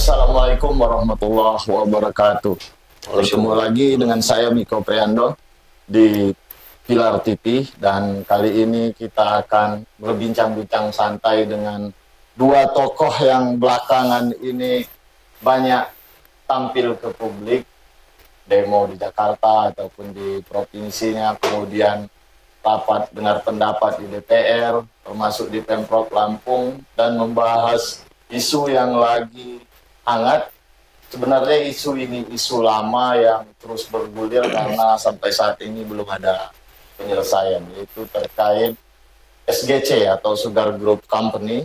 Assalamualaikum warahmatullahi wabarakatuh. Bertemu lagi dengan saya Miko Priando di Pilar TV, dan kali ini kita akan berbincang-bincang santai dengan dua tokoh yang belakangan ini banyak tampil ke publik, demo di Jakarta ataupun di provinsinya, kemudian rapat dengar pendapat di DPR, termasuk di Pemprov Lampung, dan membahas isu yang lagi hangat. Sebenarnya isu ini isu lama yang terus bergulir karena sampai saat ini belum ada penyelesaian, yaitu terkait SGC atau Sugar Group Company.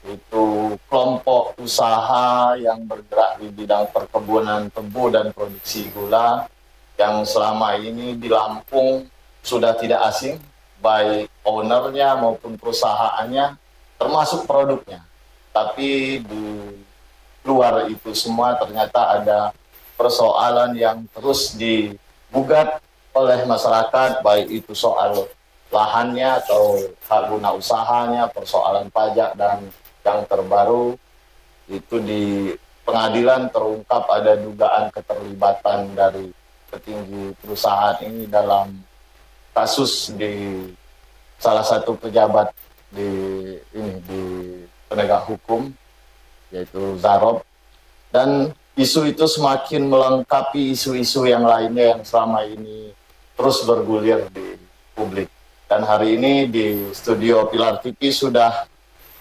Itu kelompok usaha yang bergerak di bidang perkebunan tebu dan produksi gula yang selama ini di Lampung sudah tidak asing, baik ownernya maupun perusahaannya, termasuk produknya. Tapi di luar itu semua ternyata ada persoalan yang terus digugat oleh masyarakat, baik itu soal lahannya atau hak guna usahanya, persoalan pajak, dan yang terbaru itu di pengadilan terungkap ada dugaan keterlibatan dari petinggi perusahaan ini dalam kasus di salah satu pejabat di penegak hukum, yaitu Zarob. Dan isu itu semakin melengkapi isu-isu yang lainnya yang selama ini terus bergulir di publik. Dan hari ini di studio Pilar TV sudah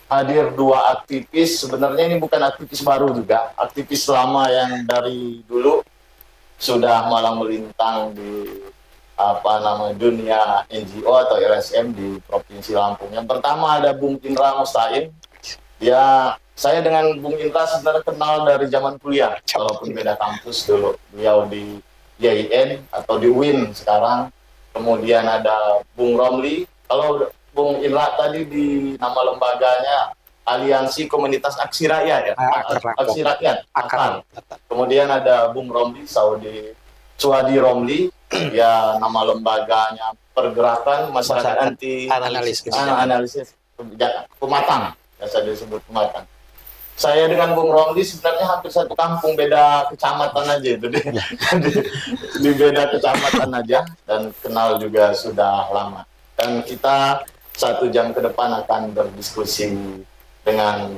hadir dua aktivis. Sebenarnya ini bukan aktivis baru juga, aktivis lama yang dari dulu sudah malang melintang di dunia NGO atau LSM di Provinsi Lampung. Yang pertama ada Bung Indra Mustain. Saya dengan Bung Indra sebenarnya kenal dari zaman kuliah, walaupun beda kampus dulu. Beliau di IAIN atau di UIN sekarang. Kemudian ada Bung Romli. Kalau Bung Indra tadi di nama lembaganya Aliansi Komunitas Aksi Rakyat, ya? Aksi Rakyat. Akar. Kemudian ada Bung Romli, Suhadi Romli, ya nama lembaganya Pergerakan Masyarakat Anti Analisis Pematang. Biasa disebut Pematang. Saya dengan Bung Romli sebenarnya hampir satu kampung, beda kecamatan aja itu di beda kecamatan aja, dan kenal juga sudah lama. Dan kita 1 jam ke depan akan berdiskusi dengan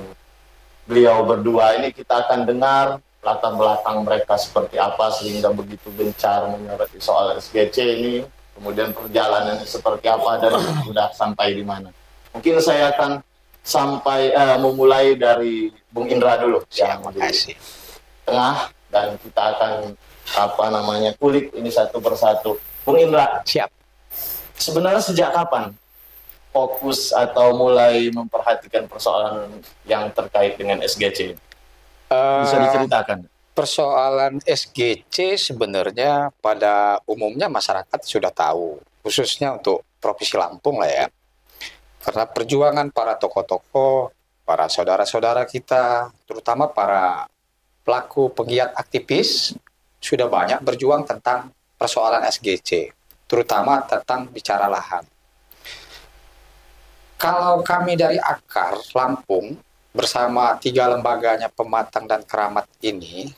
beliau berdua ini. Kita akan dengar latar belakang mereka seperti apa sehingga begitu gencar menyoroti soal SGC ini, kemudian perjalanannya seperti apa dan sudah sampai di mana. Mungkin saya akan memulai dari Bung Indra dulu yang di tengah, dan kita akan kulik ini satu persatu. Bung Indra, siap. Sebenarnya sejak kapan fokus atau mulai memperhatikan persoalan yang terkait dengan SGC? Bisa diceritakan? Persoalan SGC sebenarnya pada umumnya masyarakat sudah tahu, khususnya untuk Provinsi Lampung lah ya. Karena perjuangan para tokoh-tokoh, para saudara-saudara kita, terutama para pelaku penggiat aktivis, sudah banyak berjuang tentang persoalan SGC, terutama tentang bicara lahan. Kalau kami dari Akar Lampung, bersama 3 lembaganya Pematang dan Keramat ini,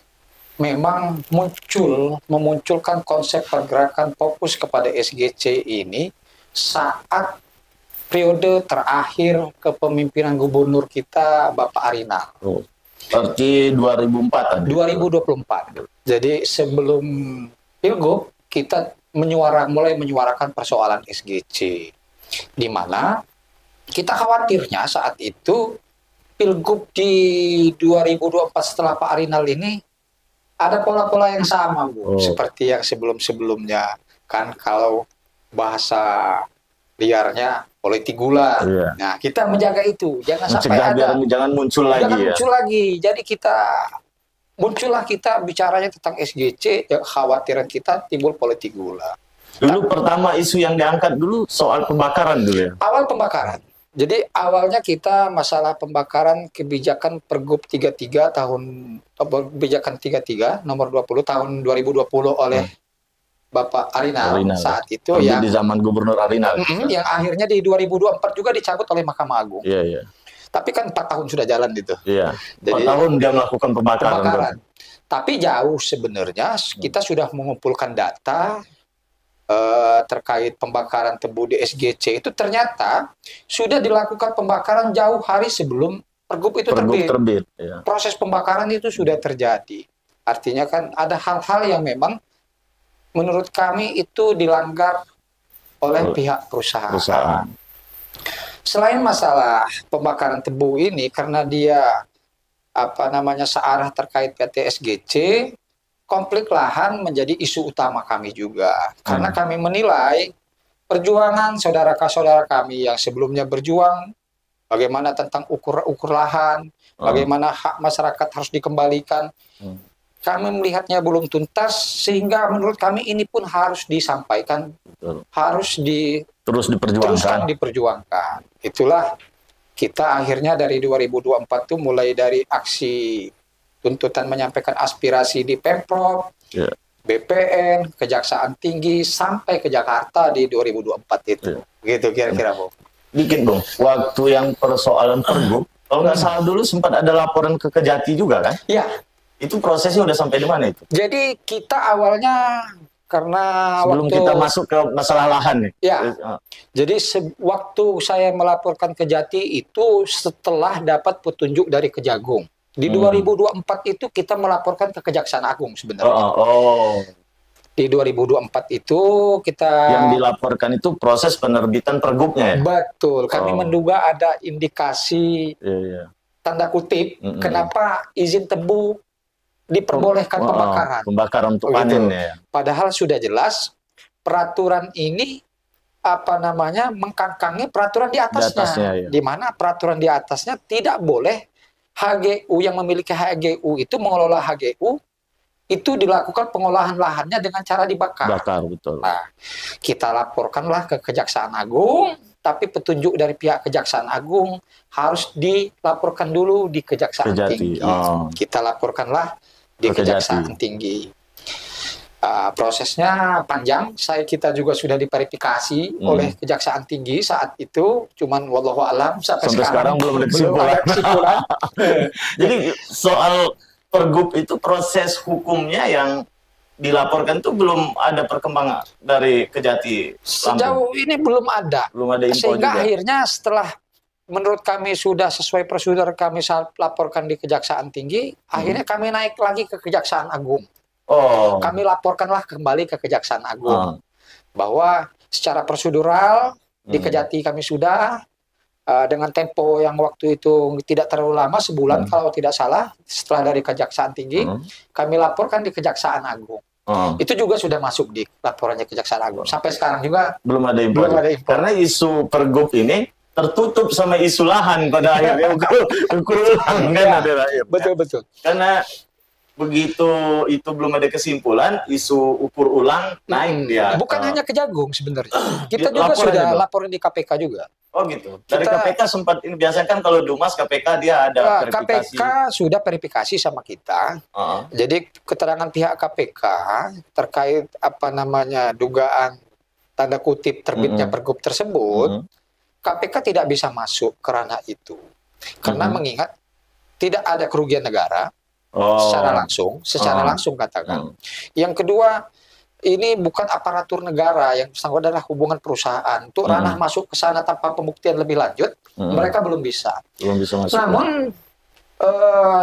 memang memunculkan konsep pergerakan fokus kepada SGC ini saat periode terakhir kepemimpinan gubernur kita Bapak Arinal. Berarti 2004 2024. Jadi sebelum Pilgub kita mulai menyuarakan persoalan SGC, di mana kita khawatirnya saat itu Pilgub di 2024 setelah Pak Arinal ini ada pola-pola yang sama, Bu, seperti yang sebelum-sebelumnya. Kan kalau bahasa liarnya politik gula. Iya. Nah, kita menjaga itu, jangan sampai jangan muncul lagi. Jadi muncullah kita bicaranya tentang SGC, ya, khawatiran kita timbul politik gula. Dulu pertama isu yang diangkat dulu soal pembakaran dulu ya. Awal pembakaran. Jadi awalnya kita masalah pembakaran kebijakan Pergub 33 kebijakan 33 nomor 20 tahun 2020 oleh Bapak Arinal saat itu, yang di zaman Gubernur Arinal yang akhirnya di 2024 juga dicabut oleh Mahkamah Agung. Iya. Tapi kan 4 tahun sudah jalan itu. Iya. 4 Jadi tahun dia melakukan pembakaran. Tapi jauh sebenarnya kita sudah mengumpulkan data terkait pembakaran tebu di SGC itu ternyata sudah dilakukan pembakaran jauh hari sebelum Pergub itu terbit. Ya. Proses pembakaran itu sudah terjadi. Artinya kan ada hal-hal yang memang menurut kami itu dilanggar oleh pihak perusahaan. Selain masalah pembakaran tebu ini karena dia searah terkait PT SGC, konflik lahan menjadi isu utama kami juga. Karena kami menilai perjuangan saudara kami yang sebelumnya berjuang bagaimana tentang ukur lahan, bagaimana hak masyarakat harus dikembalikan. Kami melihatnya belum tuntas sehingga menurut kami ini pun harus disampaikan, harus terus diperjuangkan. Itulah kita akhirnya dari 2024 itu mulai dari aksi tuntutan menyampaikan aspirasi di Pemprov, BPN, Kejaksaan Tinggi sampai ke Jakarta di 2024 itu. Gitu kira-kira, Bu. Dikit, Bung. Waktu yang persoalan Pergub, kalau nggak salah dulu sempat ada laporan ke Kejati juga kan? Iya. Itu prosesnya udah sampai di mana itu? Jadi kita awalnya karena sebelum kita masuk ke masalah lahan nih. Ya. Jadi waktu saya melaporkan ke Jati itu setelah dapat petunjuk dari Kejagung. Di 2024 itu kita melaporkan ke Kejaksaan Agung sebenarnya. Di 2024 itu kita yang dilaporkan itu proses penerbitan pergubnya ya? Betul. Kami menduga ada indikasi tanda kutip kenapa izin tebu diperbolehkan pembakaran. Pembakaran untuk panen ya. Padahal sudah jelas peraturan ini mengkangkangi peraturan di atasnya. Di mana peraturan di atasnya tidak boleh HGU yang memiliki HGU itu mengelola HGU itu dilakukan pengolahan lahannya dengan cara dibakar. Bakar, betul. Nah, kita laporkanlah ke Kejaksaan Agung, tapi petunjuk dari pihak Kejaksaan Agung harus dilaporkan dulu di Kejaksaan Tinggi. Kita laporkanlah di Kejaksaan Tinggi. Prosesnya panjang. Kita juga sudah diverifikasi oleh Kejaksaan Tinggi saat itu. Cuman wallahu alam sampai sekarang belum ada kesimpulan. Jadi soal Pergub itu proses hukumnya yang dilaporkan itu belum ada perkembangan dari Kejati. Sejauh ini belum ada. Belum ada info sehingga juga. Akhirnya setelah menurut kami sudah sesuai prosedur kami laporkan di Kejaksaan Tinggi, akhirnya kami naik lagi ke Kejaksaan Agung. Kami laporkanlah kembali ke Kejaksaan Agung bahwa secara prosedural di Kejati kami sudah dengan tempo yang waktu itu tidak terlalu lama, sebulan kalau tidak salah, setelah dari Kejaksaan Tinggi, kami laporkan di Kejaksaan Agung. Itu juga sudah masuk di laporannya Kejaksaan Agung. Sampai sekarang juga belum ada info. Karena isu Pergub ini tertutup sama isu lahan pada akhirnya ukur ulang kan ada akhirnya. Betul. Karena begitu itu belum ada kesimpulan, isu ukur ulang naik dia. Bukan hanya Kejagung sebenarnya. Kita juga sudah laporin di KPK juga. Oh gitu. Dari KPK sempat ini biasanya kan kalau Dumas KPK dia ada verifikasi. KPK sudah verifikasi sama kita. Jadi keterangan pihak KPK terkait dugaan tanda kutip terbitnya Pergub tersebut, KPK tidak bisa masuk ke ranah itu. Karena mengingat tidak ada kerugian negara secara langsung katakan. Yang kedua, ini bukan aparatur negara, yang bersangkutan adalah hubungan perusahaan. Untuk ranah masuk ke sana tanpa pembuktian lebih lanjut, mereka belum bisa. Masuk. Namun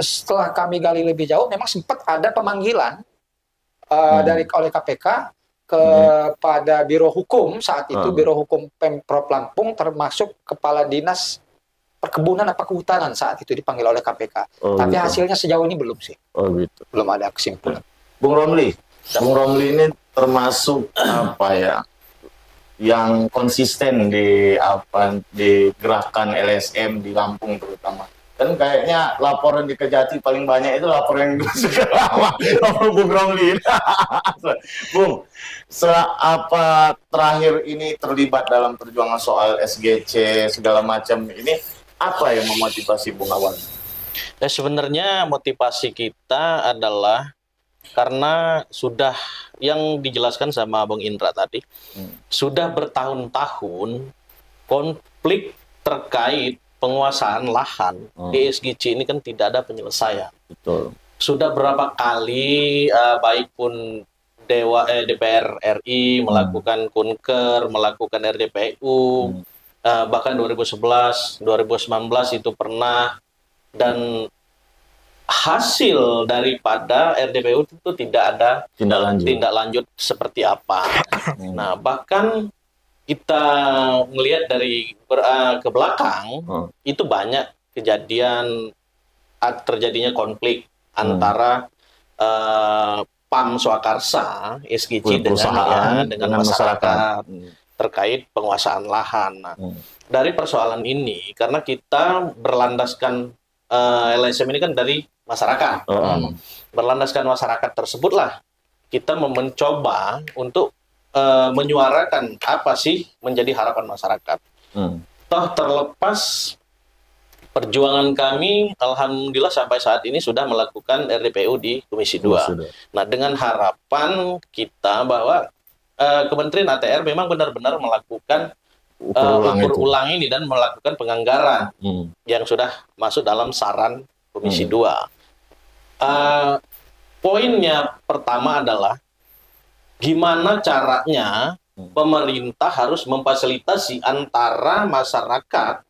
setelah kami gali lebih jauh, memang sempat ada pemanggilan oleh KPK kepada Biro Hukum saat itu, Biro Hukum Pemprov Lampung, termasuk Kepala Dinas Perkebunan apa Kehutanan saat itu dipanggil oleh KPK. Tapi hasilnya sejauh ini belum sih. Belum ada kesimpulan. Bung Romli ini termasuk yang konsisten di gerakan LSM di Lampung terutama. Dan kayaknya laporan di Kejati paling banyak itu laporan yang sudah lama Bung Romli. Bung, terakhir ini terlibat dalam perjuangan soal SGC segala macam ini, apa yang memotivasi Bung awal? Ya, sebenarnya motivasi kita adalah karena sudah yang dijelaskan sama Bung Indra tadi, sudah bertahun-tahun konflik terkait penguasaan lahan di SGC ini kan tidak ada penyelesaian. Betul. Sudah berapa kali baik pun DPR RI melakukan kunker, melakukan RDPU, bahkan 2011, 2019 itu pernah, dan hasil daripada RDPU itu tidak ada tindak lanjut seperti apa. Nah, bahkan kita melihat dari ke belakang, itu banyak kejadian terjadinya konflik antara PAM Swakarsa, SGC dengan masyarakat terkait penguasaan lahan. Nah, dari persoalan ini, karena kita berlandaskan LSM ini kan dari masyarakat, berlandaskan masyarakat tersebutlah kita mencoba untuk menyuarakan apa sih menjadi harapan masyarakat. Toh terlepas perjuangan kami, alhamdulillah sampai saat ini sudah melakukan RDPU di Komisi 2. Nah, dengan harapan kita bahwa Kementerian ATR memang benar-benar melakukan ukur ulang ini dan melakukan penganggaran yang sudah masuk dalam saran Komisi 2. Poinnya pertama adalah gimana caranya pemerintah harus memfasilitasi antara masyarakat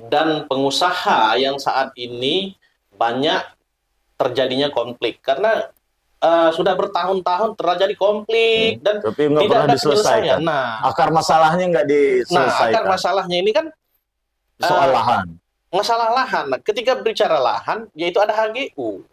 dan pengusaha yang saat ini banyak terjadinya konflik, karena sudah bertahun-tahun terjadi konflik dan tapi nggak tidak pernah ada diselesaikan. penyelesaian. Nah, akar masalahnya nggak diselesaikan. Nah, akar masalahnya ini kan soal lahan. Masalah lahan. Nah, ketika berbicara lahan, yaitu ada HGU.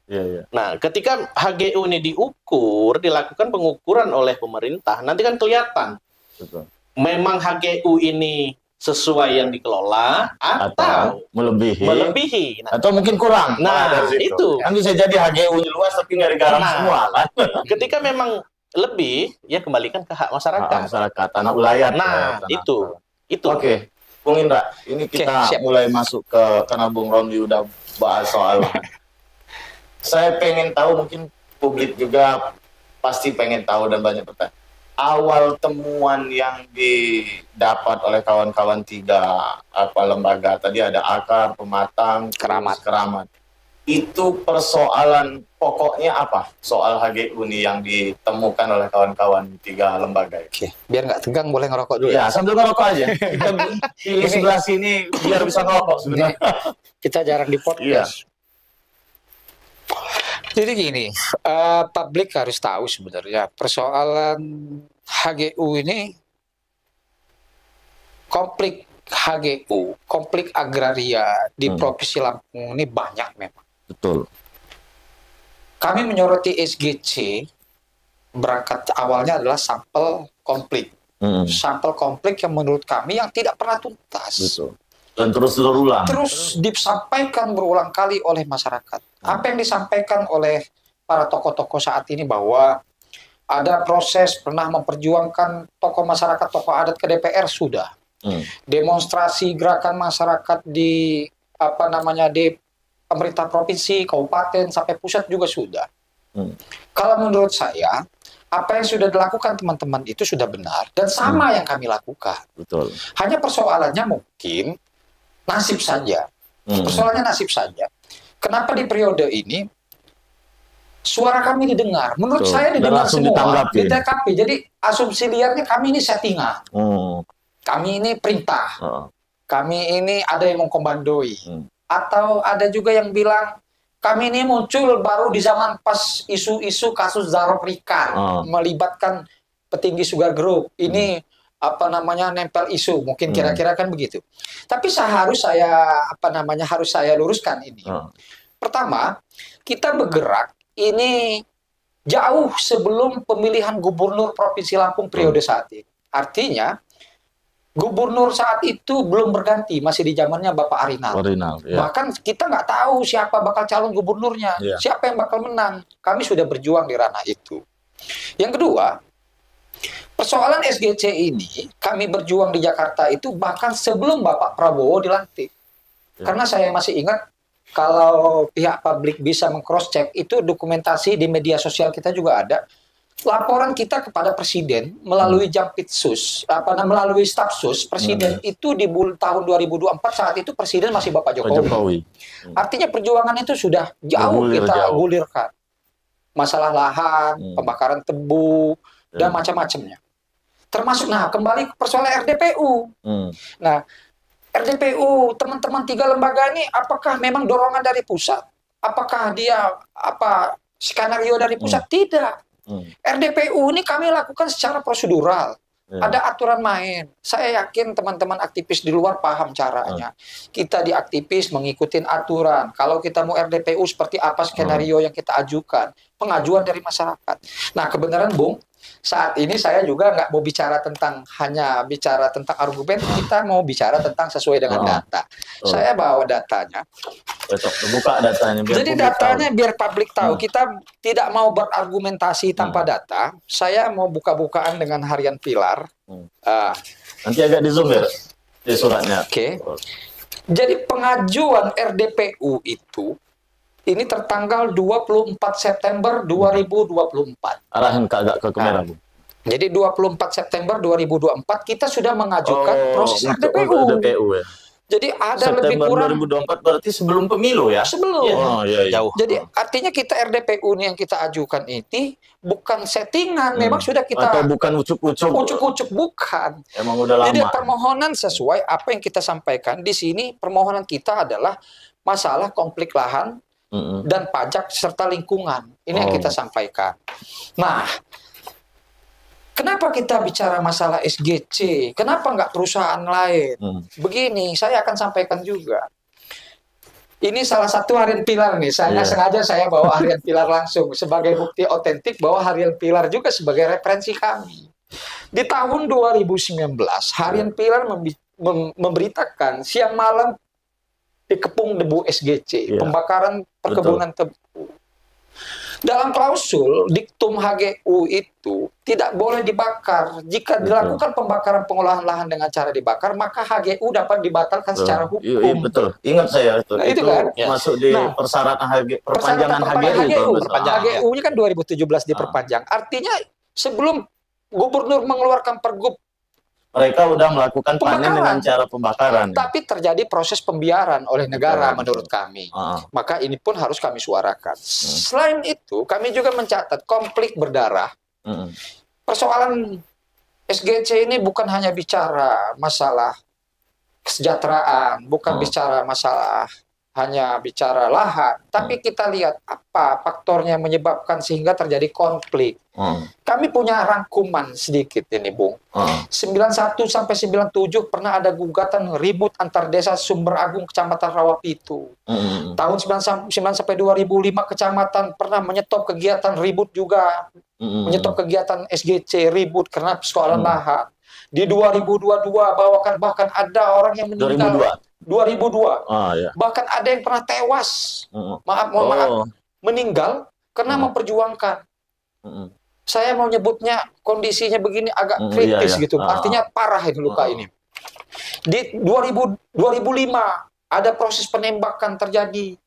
Nah, ketika HGU ini diukur, dilakukan pengukuran oleh pemerintah, nanti kan kelihatan. Betul. Memang HGU ini sesuai yang dikelola atau melebihi. Nah, atau mungkin kurang. Nah, itu kan bisa jadi HGU-nya luas tapi nggak digarap semua kan. Ketika memang lebih, ya kembalikan ke hak masyarakat. Tanah ulayat. Nah, itu. Oke. Bung Indra, ini kita mulai masuk ke, karena Bung Romli udah bahas soal saya pengen tahu, mungkin publik juga pasti pengen tahu dan banyak bertanya. Awal temuan yang didapat oleh kawan-kawan 3 lembaga tadi, ada Akar, Pematang, Keramat. Itu persoalan pokoknya apa? Soal HGU ini yang ditemukan oleh kawan-kawan 3 lembaga. Oke, biar nggak tegang boleh ngerokok dulu. Ya, sambil ngerokok aja. Kita pilih sebelah sini biar bisa ngerokok sebenarnya. Kita jarang di podcast. Jadi gini, publik harus tahu sebenarnya persoalan HGU ini, konflik HGU, konflik agraria di Provinsi Lampung ini banyak memang. Betul. Kami menyoroti SGC berangkat awalnya adalah sampel konflik. Sampel konflik yang menurut kami yang tidak pernah tuntas. Betul. Dan terus berulang. Terus disampaikan berulang kali oleh masyarakat. Apa yang disampaikan oleh para tokoh-tokoh saat ini bahwa ada proses pernah memperjuangkan tokoh masyarakat, tokoh adat ke DPR sudah. Demonstrasi gerakan masyarakat di di pemerintah provinsi, kabupaten sampai pusat juga sudah. Kalau menurut saya, apa yang sudah dilakukan teman-teman itu sudah benar dan sama yang kami lakukan. Betul. Hanya persoalannya mungkin nasib saja. Persoalannya nasib saja. Kenapa di periode ini suara kami didengar? Menurut saya didengar semua, ditanggapi. Jadi asumsi liarnya kami ini settingan. Kami ini perintah. Kami ini ada yang mengkomandoi. Atau ada juga yang bilang kami ini muncul baru di zaman pas isu-isu kasus Zahro Prikan melibatkan petinggi Sugar Group. Ini nempel isu, mungkin kira-kira kan begitu. Tapi harus saya luruskan ini. Pertama, kita bergerak ini jauh sebelum pemilihan gubernur Provinsi Lampung periode saat ini. Artinya gubernur saat itu belum berganti, masih di zamannya Bapak Arinal. Bahkan kita nggak tahu siapa bakal calon gubernurnya, siapa yang bakal menang. Kami sudah berjuang di ranah itu. Yang kedua, persoalan SGC ini kami berjuang di Jakarta itu bahkan sebelum Bapak Prabowo dilantik. Karena saya masih ingat, kalau pihak publik bisa meng-cross check itu dokumentasi di media sosial kita juga ada. laporan kita kepada Presiden melalui Jampitsus, melalui Stafsus Presiden itu di tahun 2024 saat itu Presiden masih Bapak Jokowi. Artinya perjuangan itu sudah jauh kita gulirkan. Masalah lahan, pembakaran tebu, dan macam-macamnya. Termasuk, kembali ke persoalan RDPU. Nah, RDPU, teman-teman 3 lembaga ini, apakah memang dorongan dari pusat? Apakah dia skenario dari pusat? Tidak. RDPU ini kami lakukan secara prosedural. Ada aturan main. Saya yakin teman-teman aktivis di luar paham caranya. Kita di aktivis mengikuti aturan. Kalau kita mau RDPU seperti apa skenario yang kita ajukan. Pengajuan dari masyarakat. Nah, kebenaran Bung, saat ini saya juga nggak mau bicara hanya bicara tentang argumen, kita mau bicara tentang sesuai dengan data. Saya bawa datanya. Buka datanya. Jadi datanya biar publik tahu. Kita tidak mau berargumentasi tanpa data. Saya mau buka-bukaan dengan harian Pilar. Nanti agak di zoom ya di suratnya. Oke. Jadi pengajuan RDPU itu ini tertanggal 24 September 2024. Arahin agak ke kamera, Bu. Jadi 24 September 2024 kita sudah mengajukan proses RDPU. Ya. Jadi ada September lebih kurang 2024 berarti sebelum pemilu ya? Sebelum. Iya. Jauh. Jadi artinya kita RDPU ini yang kita ajukan ini bukan settingan, memang sudah kita atau bukan ucuk-ucuk. Ucuk-ucuk bukan. Emang udah lama. Jadi permohonan sesuai apa yang kita sampaikan di sini, permohonan kita adalah masalah konflik lahan dan pajak serta lingkungan. Ini yang kita sampaikan. Nah, kenapa kita bicara masalah SGC? Kenapa nggak perusahaan lain? Begini, saya akan sampaikan juga. Ini salah satu harian Pilar nih. Sengaja saya bawa harian Pilar langsung sebagai bukti otentik bahwa harian Pilar juga sebagai referensi kami. Di tahun 2019, harian Pilar memberitakan siang malam dikepung debu SGC, pembakaran perkebunan tebu. Dalam klausul diktum HGU itu tidak boleh dibakar. Jika dilakukan pembakaran pengolahan lahan dengan cara dibakar, maka HGU dapat dibatalkan secara hukum. Iya, betul. Ingat saya itu. Nah, itu kan masuk di persyaratan perpanjangan HGU. HGU-nya kan 2017 diperpanjang. Artinya sebelum gubernur mengeluarkan pergub, mereka udah melakukan panen dengan cara pembakaran. Tapi terjadi proses pembiaran oleh negara menurut kami. Maka ini pun harus kami suarakan. Selain itu, kami juga mencatat konflik berdarah. Persoalan SGC ini bukan hanya bicara masalah kesejahteraan, bukan bicara masalah hanya bicara lahan, tapi kita lihat apa faktornya menyebabkan sehingga terjadi konflik. Kami punya rangkuman sedikit ini, Bung. 91 sampai 97 pernah ada gugatan ribut antar desa Sumber Agung Kecamatan Rawapitu. Tahun 99 sampai 2005 kecamatan pernah menyetop kegiatan ribut juga. Menyetop kegiatan SGC ribut karena persoalan lahan. Di 2022 bahkan ada orang yang meninggal. 2002. Bahkan ada yang pernah tewas. Maaf, meninggal karena memperjuangkan. Saya mau nyebutnya kondisinya begini agak kritis gitu. Artinya parah ini luka ini. Di 2005 ada proses penembakan terjadi.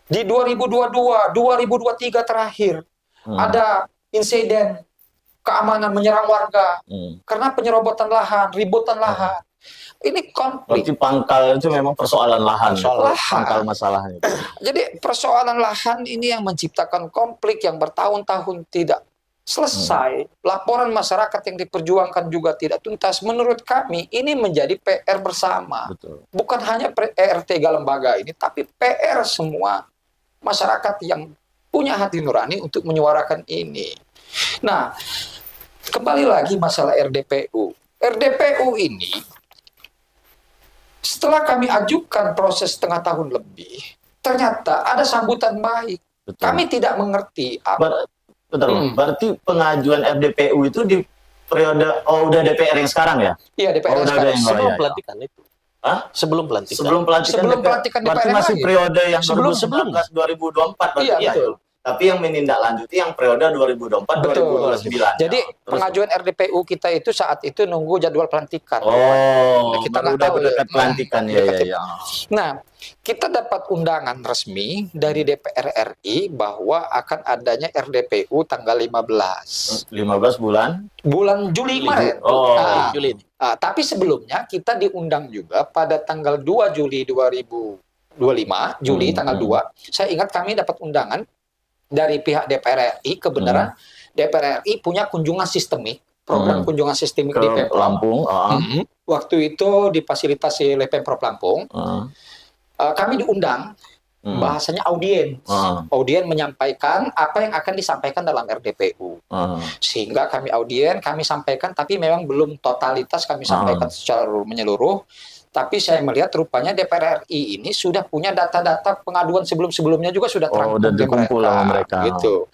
Di 2022, 2023 terakhir ada insiden keamanan menyerang warga karena penyerobotan lahan, ributan lahan. Ini konflik. Berarti pangkal itu memang persoalan lahan. Pangkal masalahnya. Jadi persoalan lahan ini yang menciptakan konflik yang bertahun-tahun tidak selesai. Laporan masyarakat yang diperjuangkan juga tidak tuntas. Menurut kami ini menjadi PR bersama. Betul. Bukan hanya PR 3 lembaga ini, tapi PR semua masyarakat yang punya hati nurani untuk menyuarakan ini. Nah, kembali lagi masalah RDPU. RDPU ini setelah kami ajukan proses setengah tahun lebih, ternyata ada sambutan baik. Betul. Kami tidak mengerti apa. Berarti pengajuan RDPU itu di periode udah DPR yang sekarang ya? Iya, DPR yang sekarang. Sebelum pelantikan itu. Sebelum pelantikan. Sebelum pelantikan DPR berarti masih lagi. periode yang sebelum 2024 iya, ya? betul. tapi yang menindaklanjuti yang periode 2024-2029. Jadi pengajuan RDPU kita itu saat itu nunggu jadwal pelantikan. Kita udah dekat pelantikan ya. Nah, kita dapat undangan resmi dari DPR RI bahwa akan adanya RDPU tanggal 15 bulan Juli kemarin. Juli. Tapi sebelumnya kita diundang juga pada tanggal 2 Juli 2025, tanggal 2. Saya ingat kami dapat undangan dari pihak DPR RI, kebenaran DPR RI punya kunjungan sistemik, program kunjungan sistemik di Pemprov Lampung. Waktu itu difasilitasi oleh Pemprov Lampung. Kami diundang, bahasanya audien. Audien menyampaikan apa yang akan disampaikan dalam RDPU. Sehingga kami audien, kami sampaikan, tapi memang belum totalitas kami sampaikan secara menyeluruh. Tapi saya melihat rupanya DPR RI ini sudah punya data-data pengaduan sebelum-sebelumnya juga sudah terangkum di mereka. Gitu.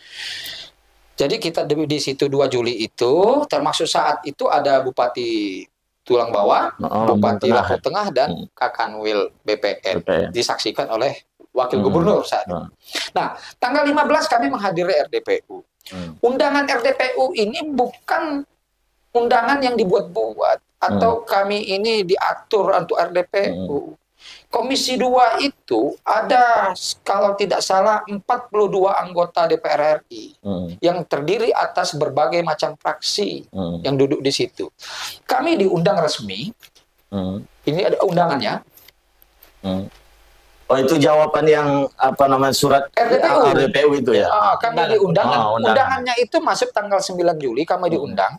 Jadi kita di situ 2 Juli itu, termasuk saat itu ada Bupati Tulang Bawah, Bupati Lampung Tengah, dan Kakanwil BPN. Disaksikan oleh Wakil Gubernur saat itu. Nah, tanggal 15 kami menghadiri RDPU. Undangan RDPU ini bukan undangan yang dibuat-buat atau kami ini diatur untuk RDPU. Komisi 2 itu ada, kalau tidak salah, 42 anggota DPR RI yang terdiri atas berbagai macam fraksi yang duduk di situ. Kami diundang resmi. Ini ada undangannya. Oh, itu jawaban yang surat RDPU itu ya? Kami diundang. Undangannya itu masuk tanggal 9 Juli kami diundang.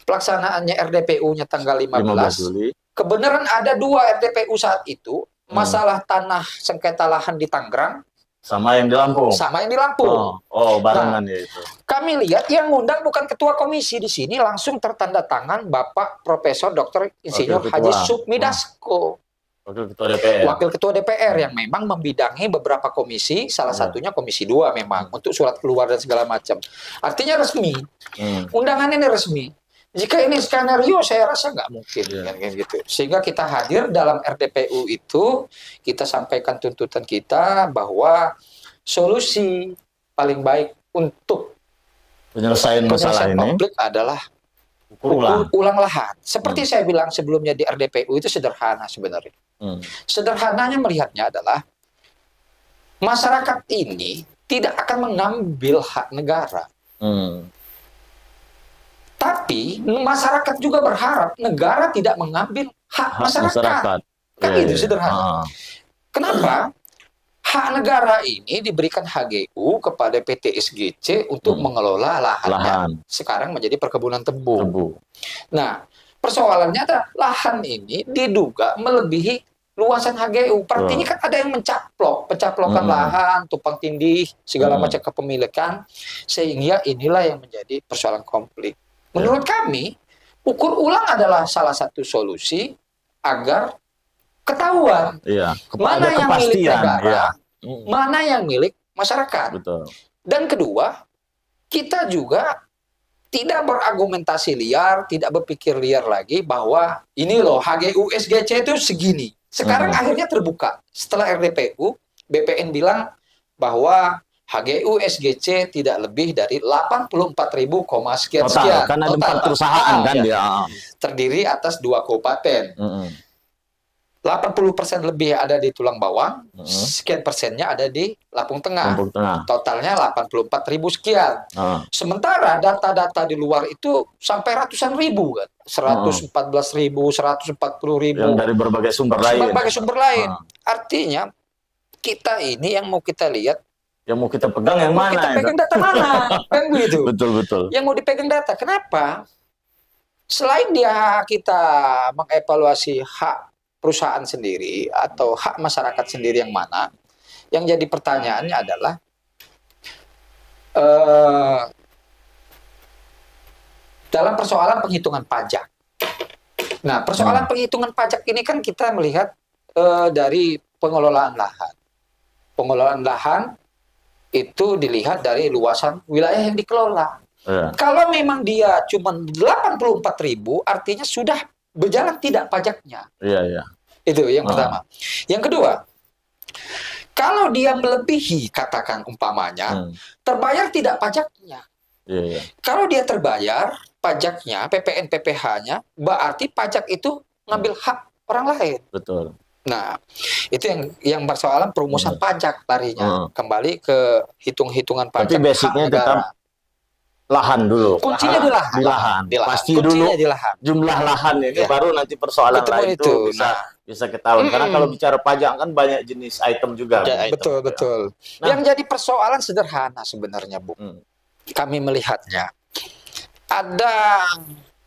Pelaksanaannya RDPU-nya tanggal 15 Juli. Kebenaran ada 2 RDPU saat itu. Masalah tanah sengketa lahan di Tangerang. Sama yang di Lampung. Barengan ya itu. Kami lihat yang ngundang bukan ketua komisi di sini, langsung tertanda tangan Bapak Profesor Dr. Insinyur Haji Supmi Dasko. Wakil Ketua DPR yang memang membidangi beberapa komisi, salah satunya Komisi 2 memang, untuk surat keluar dan segala macam. Artinya resmi. Undangan ini resmi. Jika ini skenario, saya rasa nggak mungkin. Gitu. Sehingga kita hadir dalam RDPU itu, kita sampaikan tuntutan kita bahwa solusi paling baik untuk penyelesaian masalah ini konflik adalah ulang lahan. Seperti saya bilang sebelumnya di RDPU itu sederhana sebenarnya. Sederhananya melihatnya adalah masyarakat ini tidak akan mengambil hak negara. Tapi masyarakat juga berharap negara tidak mengambil hak masyarakat. Kan itu sederhana. Kenapa? Hak negara ini diberikan HGU kepada PT SGC untuk mengelola lahan. Sekarang menjadi perkebunan tebu. Nah, persoalannya adalah lahan ini diduga melebihi luasan HGU. Artinya kan ada yang pencaplokan lahan, tumpang tindih, segala macam kepemilikan, sehingga inilah yang menjadi persoalan konflik. Menurut kami, ukur ulang adalah salah satu solusi agar ketahuan mana yang milik negara, mana yang milik masyarakat. Dan kedua, kita juga tidak berargumentasi liar, tidak berpikir liar lagi bahwa ini loh HGU SGC itu segini. Sekarang akhirnya terbuka. Setelah RDPU, BPN bilang bahwa HGU SGC tidak lebih dari 84.000, sekian. Kan ada 4 perusahaan kan dia. Terdiri atas 2 kabupaten. 80% lebih ada di Tulang Bawang, sekian persennya ada di Lampung Tengah. Totalnya 84.000 sekian. Sementara data-data di luar itu sampai ratusan ribu kan. 114.000, 140.000. Yang dari berbagai sumber lain. Artinya kita ini yang mau kita lihat, yang mau kita pegang yang mana? Kita pegang data mana? Kan begitu. Betul. Yang mau dipegang data. Kenapa? Selain kita mengevaluasi hak perusahaan sendiri atau hak masyarakat sendiri yang mana, yang jadi pertanyaannya adalah dalam persoalan penghitungan pajak. Nah, persoalan penghitungan pajak ini kan kita melihat dari pengelolaan lahan. Pengelolaan lahan itu dilihat dari luasan wilayah yang dikelola. Kalau memang dia cuma 84.000, artinya sudah berjalan tidak pajaknya. Itu yang pertama. Yang kedua, Kalau dia melebihi, katakan umpamanya, terbayar tidak pajaknya. Kalau dia terbayar pajaknya, PPN, PPh-nya, berarti pajak itu ngambil hak orang lain. Betul. Nah, itu yang persoalan perumusan pajak larinya. Kembali ke hitung-hitungan pajak. Tapi basicnya tetap lahan dulu. Kuncinya di lahan. Pasti dulu di lahan. Jumlah lahan ini baru nanti persoalan lain itu bisa ketahuan. Karena kalau bicara pajak kan banyak jenis item juga. Betul. Nah, yang jadi persoalan sederhana sebenarnya, Bu. Kami melihatnya ada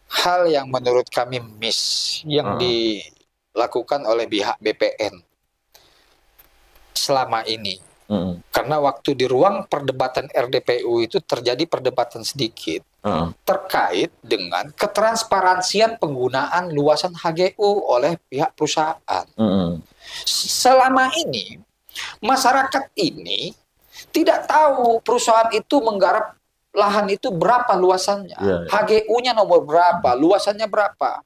hal yang menurut kami miss yang dilakukan oleh pihak BPN selama ini. Karena waktu di ruang perdebatan RDPU itu terjadi perdebatan sedikit terkait dengan ketransparansian penggunaan luasan HGU oleh pihak perusahaan. Selama ini masyarakat ini tidak tahu perusahaan itu menggarap lahan itu berapa luasannya, HGU-nya nomor berapa, luasannya berapa.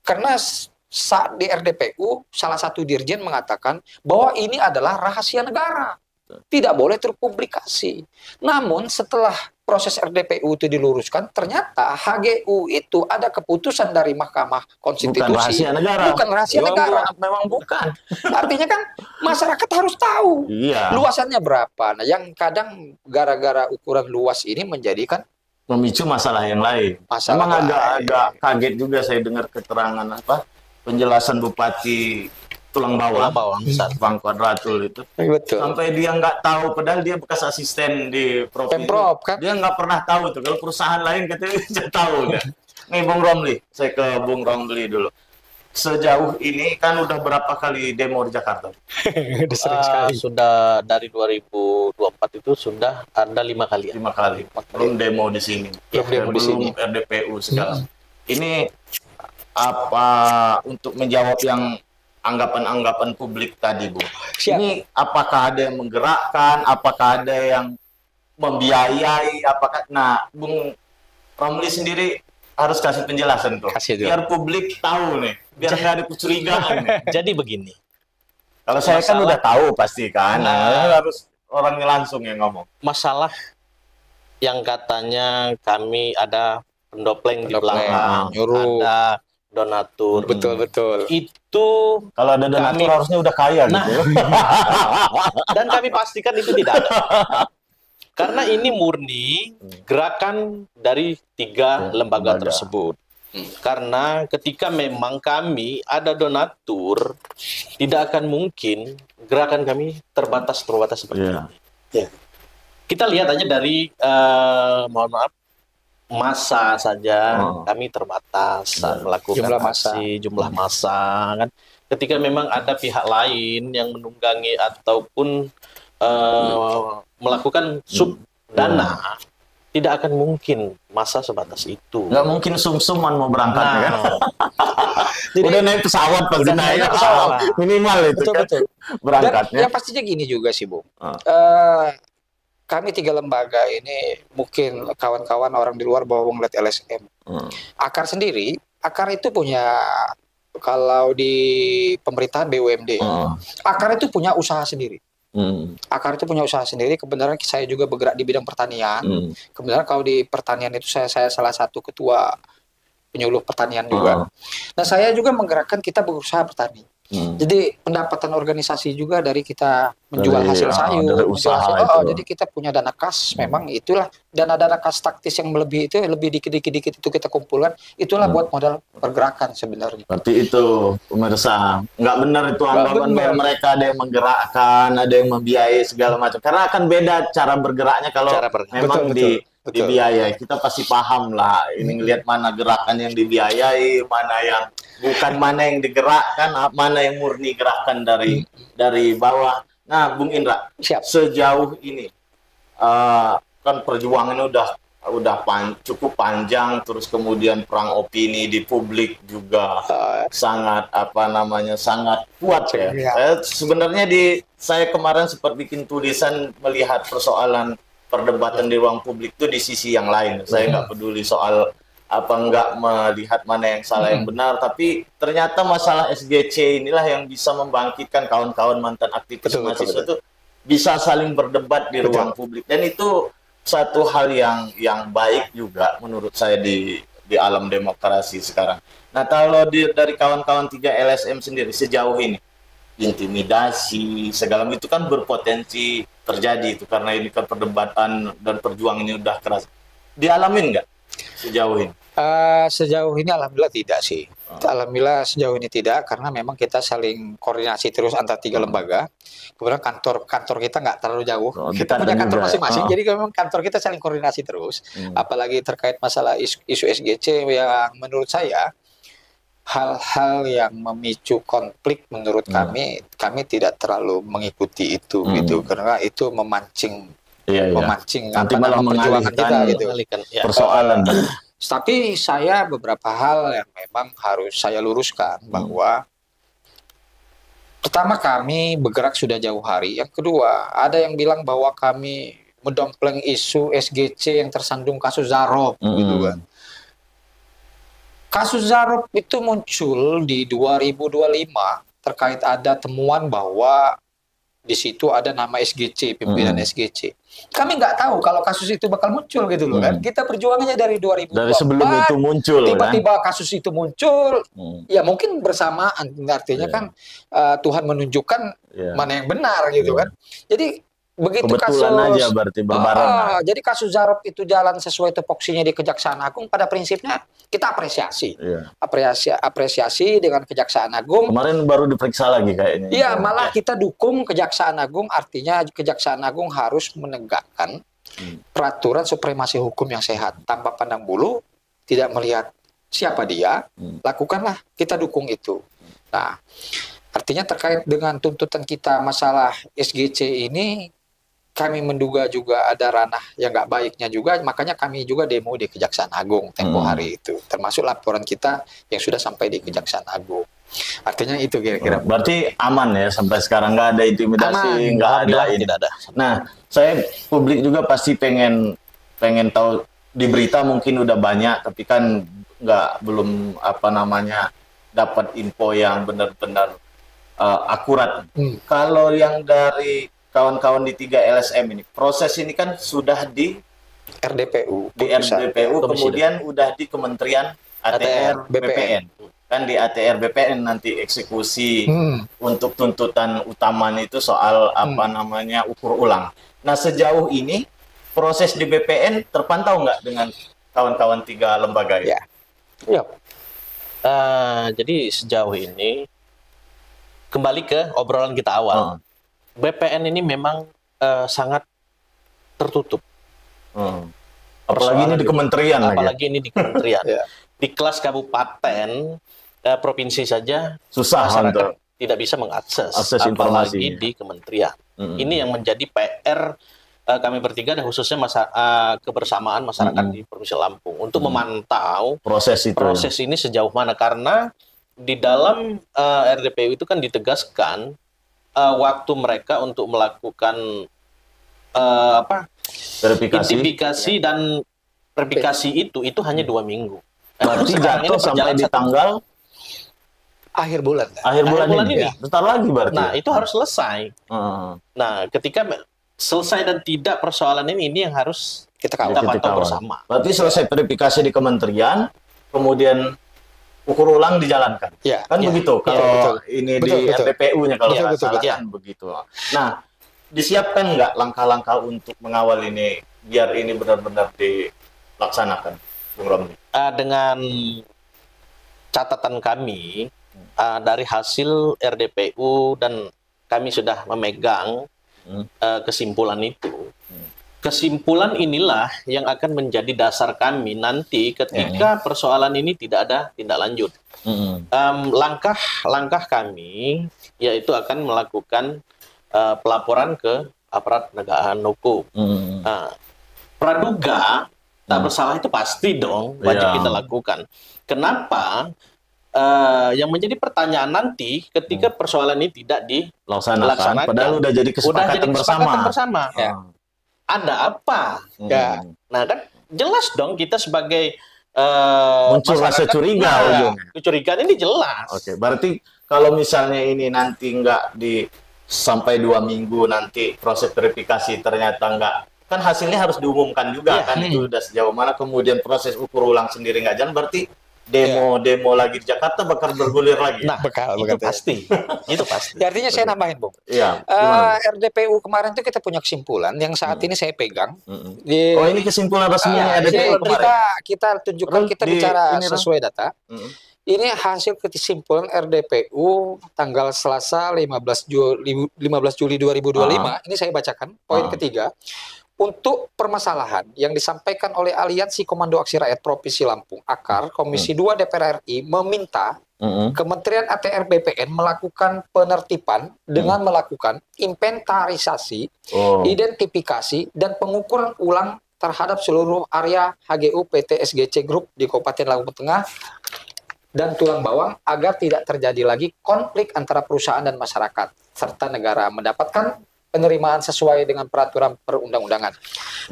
Karena saat di RDPU salah satu dirjen mengatakan bahwa ini adalah rahasia negara. Tidak boleh terpublikasi. Namun setelah proses RDPU itu diluruskan, ternyata HGU itu ada keputusan dari Mahkamah Konstitusi. Bukan rahasia negara. Bukan rahasia negara. Memang bukan. Artinya kan masyarakat harus tahu luasannya berapa. Nah, yang kadang gara-gara ukuran luas ini menjadikan memicu masalah yang lain. Memang agak kaget juga saya dengar keterangan penjelasan Bupati Tulang Bawang Bang Quadratul itu. Betul. Sampai dia nggak tahu, padahal dia bekas asisten di Pemprov kan. Dia nggak pernah tahu tuh. Kalau perusahaan lain katanya dia tahu kan. Nih Bung Romli, saya ke Bung Romli dulu. Sejauh ini kan udah berapa kali demo di Jakarta? Sering sekali. Sudah dari 2024 itu sudah ada 5 kali. 5 kali. Belum demo di sini. Belum RDPU segala. Ini apa untuk menjawab yang anggapan-anggapan publik tadi, Bu? Ini apakah ada yang menggerakkan, apakah ada yang membiayai, apakah Bung Romli sendiri harus kasih penjelasan tuh. Biar publik tahu nih, biar nggak ada kecurigaan nih. Jadi begini. Kalau saya kan udah tahu pasti kan, harus orangnya langsung yang ngomong. Masalah yang katanya kami ada pendopleng di belakang, ada donatur. Betul. Itu kalau ada donatur harusnya udah kaya gitu. Dan kami pastikan itu tidak ada. Karena ini murni gerakan dari 3 lembaga tersebut. Karena ketika memang kami ada donatur, tidak akan mungkin gerakan kami terbatas seperti ini. Kita lihat aja dari mohon maaf, masa saja kami terbatas melakukan jumlah massa kan. Ketika memang ada pihak lain yang menunggangi ataupun melakukan subdana, tidak akan mungkin masa sebatas itu. Nggak mungkin sum-suman mau berangkat kan. Jadi, udah naik pesawat pasti naik pesawat minimal itu betul. Berangkatnya. Dan yang pastinya gini juga sih, Bu. Kami 3 lembaga ini, mungkin kawan-kawan orang di luar bawa ngeliat LSM. Akar itu punya, kalau di pemerintahan BUMD, Akar itu punya usaha sendiri. Akar itu punya usaha sendiri. Kebenaran saya juga bergerak di bidang pertanian. Kebenaran kalau di pertanian itu saya salah satu ketua penyuluh pertanian juga. Nah, saya juga menggerakkan kita berusaha bertani. Jadi pendapatan organisasi juga dari kita menjual hasil sayur, jadi kita punya dana kas. Memang itulah dana kas taktis yang lebih dikit itu kita kumpulkan. Itulah buat modal pergerakan sebenarnya. Berarti itu pemirsa, nggak benar itu anggapan bahwa mereka ada yang menggerakkan, ada yang membiayai segala macam. Karena akan beda cara bergeraknya kalau memang dibiayai. Kita pasti paham lah. Ini ngelihat mana gerakan yang dibiayai, mana yang bukan, mana yang digerakkan, mana yang murni gerakan dari bawah. Nah, Bung Indra, sejauh ini kan perjuangannya udah cukup panjang, terus kemudian perang opini di publik juga sangat sangat kuat ya. Sebenarnya saya kemarin sempat bikin tulisan melihat persoalan perdebatan di ruang publik itu di sisi yang lain. Saya nggak peduli soal nggak melihat mana yang salah yang benar, tapi ternyata masalah SGC inilah yang bisa membangkitkan kawan-kawan mantan aktivis mahasiswa itu bisa saling berdebat di ruang publik, dan itu satu hal yang baik juga menurut saya di alam demokrasi sekarang. Nah, kalau dari kawan-kawan 3 LSM sendiri sejauh ini, intimidasi segala itu kan berpotensi terjadi itu karena ini kan perdebatan dan perjuangan ini udah keras. Dialamin nggak sejauh ini? Sejauh ini alhamdulillah tidak sih. Alhamdulillah sejauh ini tidak, karena memang kita saling koordinasi terus antar 3 lembaga. Kemudian kantor kita nggak terlalu jauh. Kita punya kantor masing-masing, jadi memang kantor kita saling koordinasi terus. Apalagi terkait masalah isu SGC yang menurut saya hal-hal yang memicu konflik menurut kami tidak terlalu mengikuti itu gitu, karena itu memancing nanti malah perjuangan kita gitu. Persoalan. Tapi saya beberapa hal yang memang harus saya luruskan bahwa pertama, kami bergerak sudah jauh hari. Yang kedua, ada yang bilang bahwa kami mendompleng isu SGC yang tersandung kasus Zarop gitu kan. Kasus Zarop itu muncul di 2025 terkait ada temuan bahwa di situ ada nama SGC, pimpinan SGC. Kami nggak tahu kalau kasus itu bakal muncul gitu loh kan. Kita perjuangannya dari 2024. Dari sebelum itu muncul. Tiba-tiba kasus itu muncul. Ya mungkin bersamaan. Artinya kan Tuhan menunjukkan mana yang benar gitu kan. Jadi begitu kebetulan aja berarti berbarengan. Jadi kasus Zarop itu jalan sesuai tupoksinya di Kejaksaan Agung. Pada prinsipnya kita apresiasi. Apresiasi dengan Kejaksaan Agung. Kemarin baru diperiksa lagi kayaknya. Iya, malah kita dukung Kejaksaan Agung. Artinya Kejaksaan Agung harus menegakkan peraturan supremasi hukum yang sehat tanpa pandang bulu, tidak melihat siapa dia. Lakukanlah, kita dukung itu. Nah, artinya terkait dengan tuntutan kita masalah SGC ini, kami menduga juga ada ranah yang nggak baiknya juga, makanya kami juga demo di Kejaksaan Agung tempo hari itu, termasuk laporan kita yang sudah sampai di Kejaksaan Agung. Artinya itu kira-kira. Berarti aman ya sampai sekarang, nggak ada intimidasi, nggak ada ini. Tidak ada. Nah, saya publik juga pasti pengen tahu, di berita mungkin udah banyak, tapi kan belum dapat info yang benar-benar akurat. Kalau yang dari kawan-kawan di 3 LSM ini, proses ini kan sudah di RDPU, kemudian udah di Kementerian ATR BPN. Kan di ATR BPN nanti eksekusi untuk tuntutan utamanya itu soal ukur ulang. Nah, sejauh ini proses di BPN terpantau nggak dengan kawan-kawan 3 lembaga ini? Ya. Jadi sejauh ini kembali ke obrolan kita awal. BPN ini memang sangat tertutup. Apalagi ini di kementerian. Apalagi ini di kementerian. Di kelas kabupaten, provinsi saja susah masyarakat tidak bisa mengakses, apalagi di kementerian. Ini yang menjadi PR kami bertiga dan khususnya kebersamaan masyarakat di Provinsi Lampung untuk memantau proses ini sejauh mana, karena di dalam RDPU itu kan ditegaskan waktu mereka untuk melakukan identifikasi dan verifikasi itu hanya 2 minggu. Berarti jatuh sampai di tanggal akhir bulan ini. Bentar lagi berarti. Nah, itu harus selesai. Nah, ketika selesai dan tidak persoalan ini yang harus kita pantau bersama. Berarti selesai verifikasi di kementerian, kemudian ukur ulang dijalankan. Kan begitu kalau ini di RDPU-nya kalau nggak salah kan begitu. Nah, disiapkan nggak langkah-langkah untuk mengawal ini biar ini benar-benar dilaksanakan, Bung Romli? Dengan catatan kami dari hasil RDPU dan kami sudah memegang kesimpulan itu. Kesimpulan inilah yang akan menjadi dasar kami nanti ketika persoalan ini tidak ada tindak lanjut. Langkah kami yaitu akan melakukan pelaporan ke aparat penegakan hukum. Praduga tak bersalah itu pasti dong wajib kita lakukan. Kenapa? Yang menjadi pertanyaan nanti ketika persoalan ini tidak dilaksanakan, padahal udah jadi kesepakatan bersama. Ada apa? Nah, kan jelas dong kita sebagai muncul rasa curiga. Kecurigaan ini jelas. Berarti kalau misalnya ini nanti nggak sampai 2 minggu nanti proses verifikasi ternyata enggak, kan hasilnya harus diumumkan juga kan itu udah sejauh mana, kemudian proses ukur ulang sendiri nggak jalan, berarti demo lagi di Jakarta bakal bergulir lagi. Nah, itu pasti. Itu pasti. Ya, artinya saya nambahin, Bung. Iya. RDPU kemarin itu kita punya kesimpulan yang saat ini saya pegang. Oh, ini kesimpulan resminya RDPU kemarin. Kita tunjukkan, kita bicara ini sesuai data. Ini hasil kesimpulan RDPU tanggal Selasa 15 Juli 2025. Ini saya bacakan poin ketiga. Untuk permasalahan yang disampaikan oleh Aliansi Komando Aksi Rakyat Provinsi Lampung, AKAR, Komisi 2 DPR RI meminta Kementerian ATR BPN melakukan penertiban dengan melakukan inventarisasi, identifikasi, dan pengukuran ulang terhadap seluruh area HGU PT SGC Group di Kabupaten Lampung Tengah dan Tulang Bawang agar tidak terjadi lagi konflik antara perusahaan dan masyarakat, serta negara mendapatkan penerimaan sesuai dengan peraturan perundang-undangan.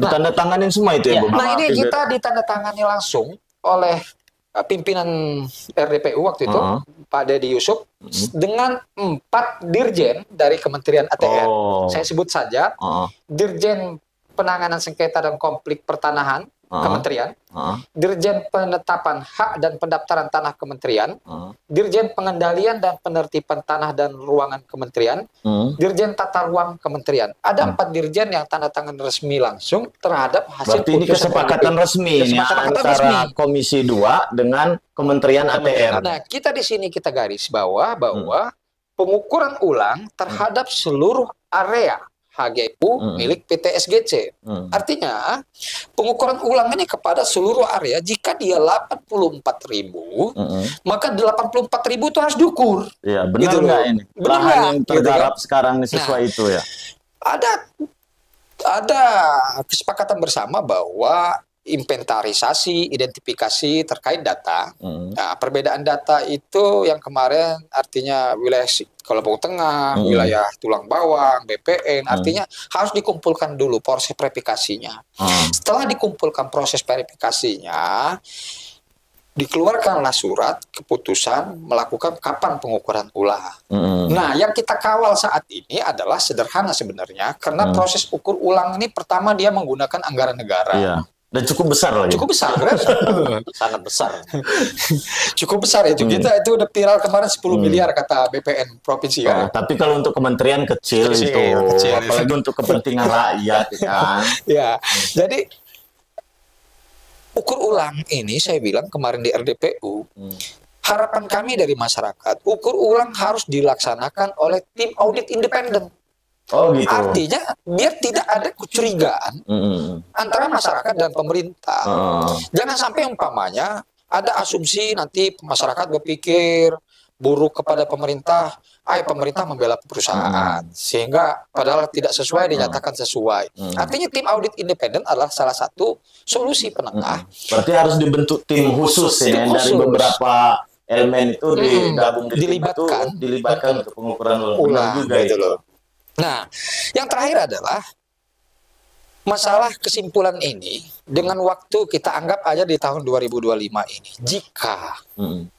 Ditandatanganin semua itu ya, Bu? Nah, ini kita ditandatangani langsung oleh pimpinan RDPU waktu itu, Pak Dedi Yusuf, dengan 4 dirjen dari Kementerian ATR. Saya sebut saja, Dirjen Penanganan Sengketa dan Konflik Pertanahan, Kementerian, Dirjen Penetapan Hak dan Pendaftaran Tanah Kementerian, Dirjen Pengendalian dan Penertiban Tanah dan Ruangan Kementerian, Dirjen Tata Ruang Kementerian. Ada 4 dirjen yang tanda tangan resmi langsung terhadap hasil berarti ini kesepakatan resmi antara Komisi 2 dengan Kementerian ATR. Nah, kita di sini kita garis bawah bahwa pengukuran ulang terhadap seluruh area HGU milik PT SGC. Artinya, pengukuran ulang ini kepada seluruh area, jika dia 84.000, maka 84.000 itu harus diukur. Iya, benar gitu nggak ini? Benar lahan yang tergarap gitu, sekarang ini sesuai itu ya? Ada kesepakatan bersama bahwa inventarisasi, identifikasi terkait data. Nah, perbedaan data itu yang kemarin artinya wilayah Lampung Tengah, wilayah Tulang Bawang, BPN, artinya harus dikumpulkan dulu proses verifikasinya. Setelah dikumpulkan proses verifikasinya, dikeluarkanlah surat keputusan melakukan kapan pengukuran ulang. Nah, yang kita kawal saat ini adalah sederhana sebenarnya, karena proses ukur ulang ini pertama dia menggunakan anggaran negara. Iya. Dan cukup besar lagi. Cukup besar, kan? Sangat besar. Cukup besar itu. Kita itu udah viral kemarin 10 miliar kata BPN provinsi kan. Tapi kalau untuk kementerian kecil itu, apalagi untuk kepentingan rakyat kan. Ya, jadi ukur ulang ini saya bilang kemarin di RDPU, harapan kami dari masyarakat, ukur ulang harus dilaksanakan oleh tim audit independen. Oh gitu. Artinya biar tidak ada kecurigaan antara masyarakat dan pemerintah. Jangan sampai umpamanya ada asumsi nanti masyarakat berpikir buruk kepada pemerintah, pemerintah membela perusahaan, sehingga padahal tidak sesuai dinyatakan sesuai. Artinya tim audit independen adalah salah satu solusi penengah. Berarti harus dibentuk tim khusus ya, dari beberapa elemen itu digabung, dilibatkan untuk pengukuran ulang juga gitu loh. Nah, yang terakhir adalah masalah kesimpulan ini dengan waktu kita anggap aja di tahun 2025 ini. Jika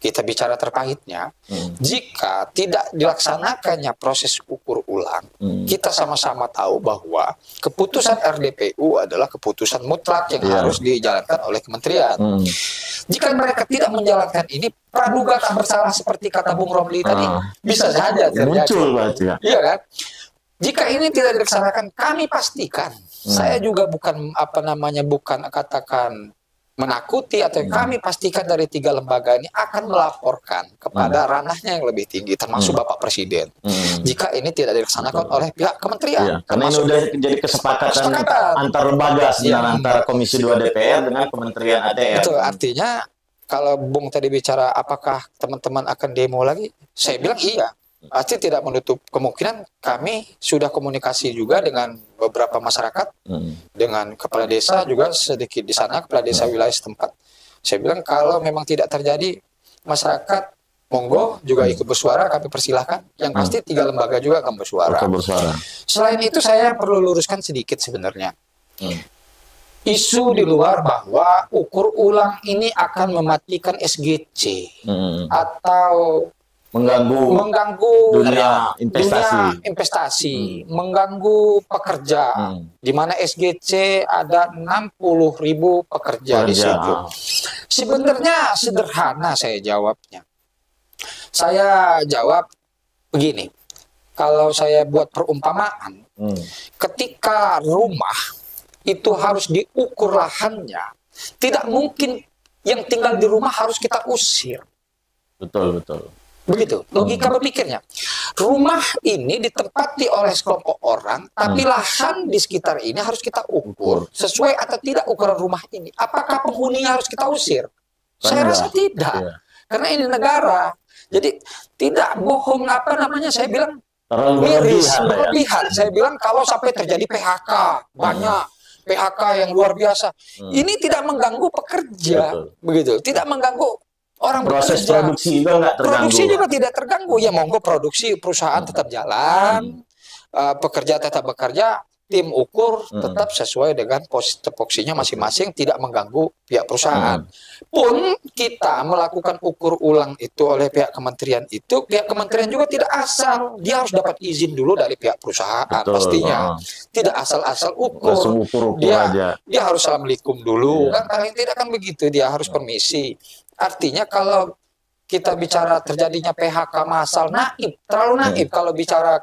kita bicara terpaitnya, jika tidak dilaksanakannya proses ukur ulang, kita sama-sama tahu bahwa keputusan RDPU adalah keputusan mutlak yang harus dijalankan oleh kementerian. Jika mereka tidak menjalankan ini, praduga tak bersalah seperti kata Bung Romli tadi, bisa saja terjadi. Muncul berarti ya. Iya kan? Jika ini tidak dilaksanakan, kami pastikan, saya juga bukan bukan katakan menakuti, atau kami pastikan dari 3 lembaga ini akan melaporkan kepada ranahnya yang lebih tinggi, termasuk Bapak Presiden. Jika ini tidak dilaksanakan oleh pihak kementerian. Karena ini sudah jadi kesepakatan antar lembaga sebenarnya, antara Komisi 2 DPR dengan Kementerian ATR. Itu artinya, kalau Bung tadi bicara apakah teman-teman akan demo lagi, saya bilang iya. Pasti tidak menutup kemungkinan. Kami sudah komunikasi juga dengan beberapa masyarakat, dengan kepala desa juga sedikit di sana, kepala desa wilayah setempat. Saya bilang kalau memang tidak terjadi, masyarakat monggo juga ikut bersuara, kami persilahkan. Yang pasti 3 lembaga juga akan bersuara. Selain itu saya perlu luruskan sedikit sebenarnya. Isu di luar bahwa ukur ulang ini akan mematikan SGC atau mengganggu dunia investasi, mengganggu pekerja, di mana SGC ada 60.000 pekerja di situ. Sebenarnya sederhana saya jawabnya. Saya jawab begini, kalau saya buat perumpamaan, ketika rumah itu harus diukur lahannya, tidak mungkin yang tinggal di rumah harus kita usir. Betul. Begitu logika berpikirnya. Rumah ini ditempati oleh sekelompok orang, tapi lahan di sekitar ini harus kita ukur sesuai atau tidak ukuran rumah ini. Apakah penghuninya harus kita usir? Saya rasa tidak, karena ini negara. Jadi tidak bohong saya bilang miris, berlebihan. Saya bilang kalau sampai terjadi PHK banyak. PHK yang luar biasa. Ini tidak mengganggu pekerja, begitu. Tidak mengganggu orang proses bekerja. Produksi juga nggak terganggu. Produksi juga tidak terganggu. Ya monggo produksi perusahaan tetap jalan, pekerja tetap bekerja, tim ukur tetap sesuai dengan tupoksinya masing-masing, tidak mengganggu pihak perusahaan. Pun kita melakukan ukur ulang itu oleh pihak kementerian itu, pihak kementerian juga tidak asal, dia harus dapat izin dulu dari pihak perusahaan. Pastinya. Tidak asal-asal ukur. Dia harus assalamualaikum dulu, kan paling tidak kan begitu, dia harus permisi. Artinya kalau kita bicara terjadinya PHK massal, terlalu naif kalau bicara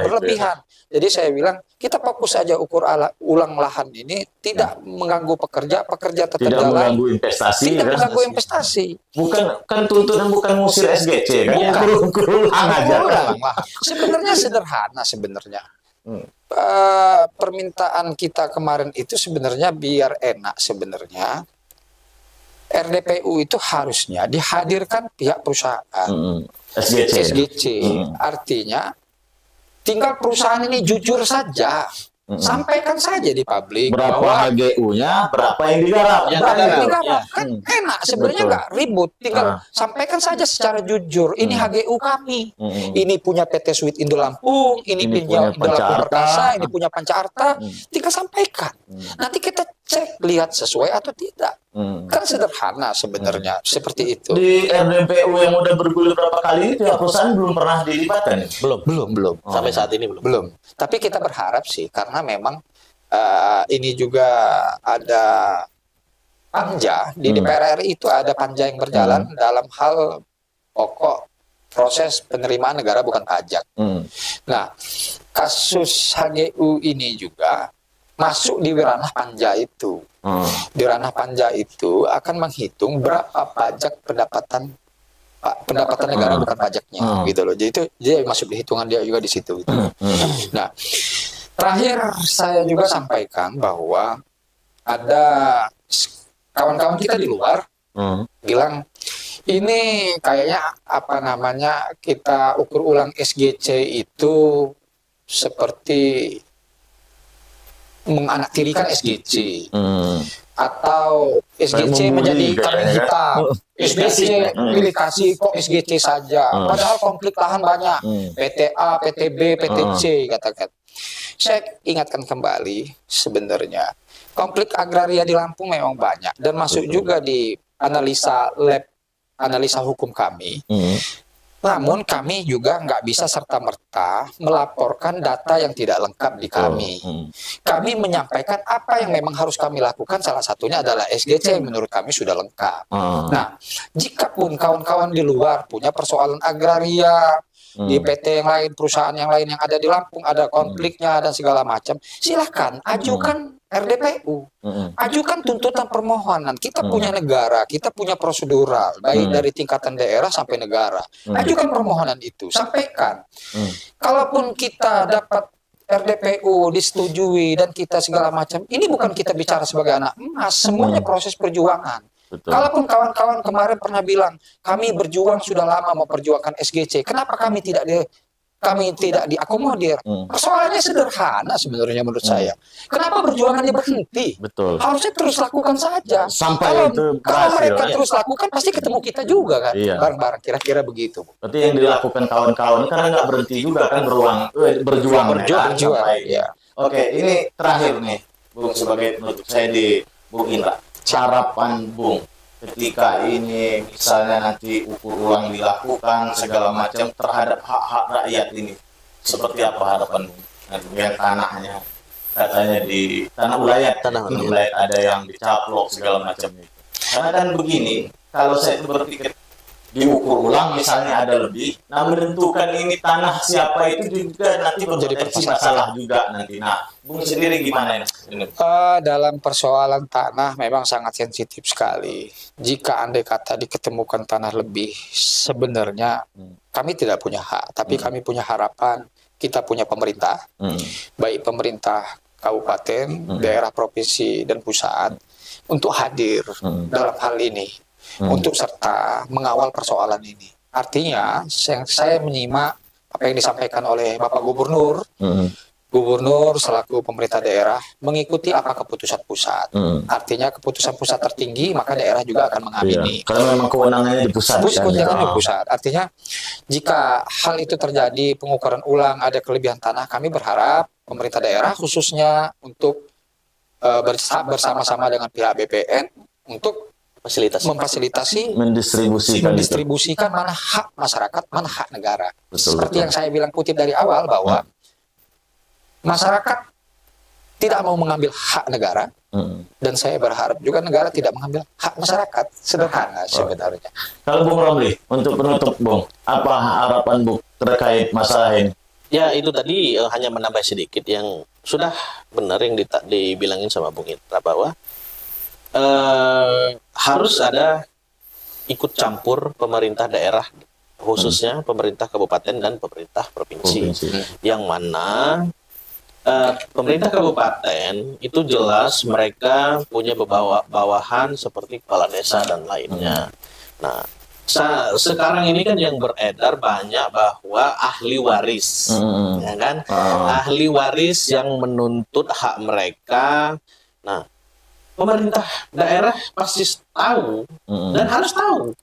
berlebihan. Jadi saya bilang kita fokus saja ukur ulang lahan ini, tidak mengganggu pekerja tetap tidak jalan, mengganggu investasi, tidak mengganggu investasi. Bukan kan tuntutan bukan ngusir SGC, kan ukur ulang aja. Sebenarnya sederhana sebenarnya. Permintaan kita kemarin itu sebenarnya biar enak sebenarnya. RDPU itu harusnya dihadirkan pihak perusahaan SGC. Artinya tinggal perusahaan ini jujur saja, sampaikan saja di publik berapa HGU-nya, berapa yang digarap. Kan enak sebenarnya, nggak ribut, tinggal sampaikan saja secara jujur. Ini HGU kami, ini punya PT Sweet Indo Lampung, ini punya Indo Lampung Perkasa, ini punya Panca Arta, tinggal sampaikan. Nanti kita cek lihat sesuai atau tidak. Kan sederhana sebenarnya, seperti itu. Di RDPU yang udah bergulir berapa kali itu ya perusahaan belum pernah dilibatkan? Belum. Sampai saat ini belum. Tapi kita berharap sih, karena memang ini juga ada panja di DPR RI, itu ada panja yang berjalan dalam hal pokok proses penerimaan negara bukan pajak. Nah, kasus HGU ini juga masuk di ranah panja itu. Di ranah panja itu akan menghitung berapa pajak pendapatan negara bukan pajaknya, gitu loh. Jadi itu dia masuk di hitungan dia juga di situ. Gitu. Nah, terakhir saya juga sampaikan bahwa ada kawan-kawan kita di luar bilang ini kayaknya kita ukur ulang SGC itu seperti menganaktirikan SGC atau SGC menjadi kambing hitam, SGC milikasi kok SGC saja, padahal konflik lahan banyak, PTA, PTB, PTC katakan. Saya ingatkan kembali sebenarnya konflik agraria di Lampung memang banyak dan masuk juga di analisa hukum kami. Namun kami juga nggak bisa serta-merta melaporkan data yang tidak lengkap di kami. Kami menyampaikan apa yang memang harus kami lakukan, salah satunya adalah SGC yang menurut kami sudah lengkap. Nah, jika pun kawan-kawan di luar punya persoalan agraria, di PT yang lain, perusahaan yang lain yang ada di Lampung, ada konfliknya dan segala macam, silahkan ajukan RDPU, ajukan tuntutan permohonan. Kita punya negara, kita punya prosedural, baik dari tingkatan daerah sampai negara. Ajukan permohonan itu, sampaikan. Kalaupun kita dapat RDPU disetujui dan kita segala macam, ini bukan kita bicara sebagai anak emas, semuanya proses perjuangan. Betul. Kalaupun kawan-kawan kemarin pernah bilang kami berjuang sudah lama memperjuangkan SGC, kenapa kami tidak diakomodir? Persoalannya sederhana sebenarnya menurut saya. Kenapa perjuangannya berhenti? Betul. Harusnya terus lakukan saja. Sampai kalau mereka terus lakukan pasti ketemu kita juga kan, bareng-bareng, kira-kira begitu. Berarti yang dilakukan kawan-kawan karena nggak berhenti juga kan berjuang. Ya. Oke, ini terakhir nih, Bung, sebagai penutup saya di Bung Indra. Harapan Bung ketika ini misalnya nanti ukur ulang dilakukan segala macam terhadap hak-hak rakyat ini, seperti apa harapan yang tanahnya katanya di tanah ulayat ada yang dicaplok segala macam itu. Karena kan begini, kalau saya berpikir diukur ulang misalnya ada lebih, nah menentukan ini tanah siapa itu juga nanti berpotensi masalah juga nanti. Nah, Bung sendiri gimana ini? Dalam persoalan tanah memang sangat sensitif sekali. Jika andai kata diketemukan tanah lebih, sebenarnya kami tidak punya hak, tapi kami punya harapan. Kita punya pemerintah, baik pemerintah kabupaten, daerah, provinsi, dan pusat, untuk hadir dalam hal ini, untuk serta mengawal persoalan ini. Artinya, saya menyimak apa yang disampaikan oleh Bapak Gubernur, Gubernur selaku pemerintah daerah mengikuti apa keputusan pusat. Artinya keputusan pusat tertinggi, maka daerah juga akan mengamini. Karena memang kewenangannya di pusat. Kewenangannya di pusat. Artinya jika hal itu terjadi, pengukuran ulang, ada kelebihan tanah, kami berharap pemerintah daerah khususnya untuk bersama-sama dengan pihak BPN untuk memfasilitasi, mendistribusikan mana hak masyarakat, mana hak negara. Seperti yang saya bilang kutip dari awal bahwa masyarakat tidak mau mengambil hak negara, dan saya berharap juga negara tidak mengambil hak masyarakat. Sederhana sebenarnya. Kalau Bung Romli, untuk penutup Bung, apa harapan Bung terkait masalah ini? Ya, itu tadi hanya menambah sedikit yang sudah benar yang dibilangin sama Bung Indra, bahwa harus ada ikut campur pemerintah daerah, khususnya pemerintah kabupaten dan pemerintah provinsi. Yang mana pemerintah kabupaten itu jelas mereka punya bawahan seperti kepala desa dan lainnya. Nah, sekarang ini kan yang beredar banyak bahwa ahli waris, ya kan? Ahli waris yang menuntut hak mereka. Nah, pemerintah daerah pasti tahu dan harus tahu.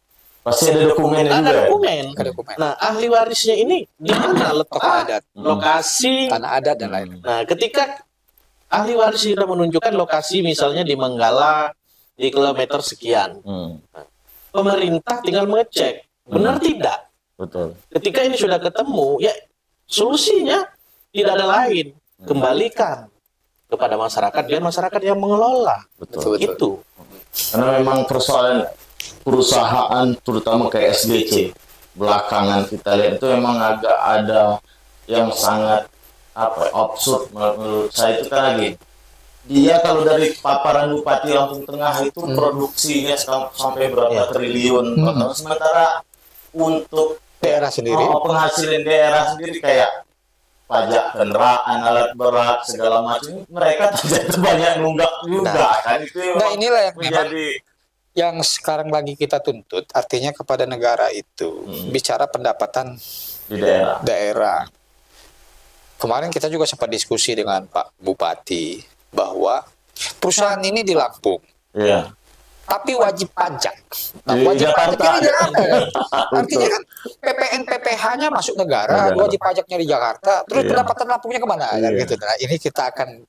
Pasti ada dokumen juga. Ada dokumen. Nah, ahli warisnya ini di mana letak lokasi tanah adat dan lain-lain. Nah, ketika ahli waris sudah menunjukkan lokasi misalnya di Manggala di kilometer sekian, nah, pemerintah tinggal mengecek benar tidak. Betul. Ketika ini sudah ketemu, ya solusinya tidak ada lain, kembalikan kepada masyarakat, biar masyarakat yang mengelola. Betul. Itu. Karena memang persoalan perusahaan terutama kayak SGC belakangan kita lihat itu memang agak ada yang sangat absurd menurut saya. Itu kan lagi dia kalau dari paparan Bupati Lampung Tengah itu produksinya sampai berapa triliun, sementara untuk daerah sendiri, penghasilan daerah sendiri kayak pajak kendaraan, alat berat segala macam, mereka ternyata banyak nunggak juga. Kan itu inilah yang menjadi yang sekarang lagi kita tuntut, artinya kepada negara itu bicara pendapatan di daerah. Kemarin kita juga sempat diskusi dengan Pak Bupati bahwa perusahaan ini di Lampung, tapi wajib pajak. Nah, wajib pajak di Jakarta. Artinya kan PPN PPh-nya masuk negara, wajib pajaknya di Jakarta, terus pendapatan Lampungnya kemana? Gitu. Nah, ini kita akan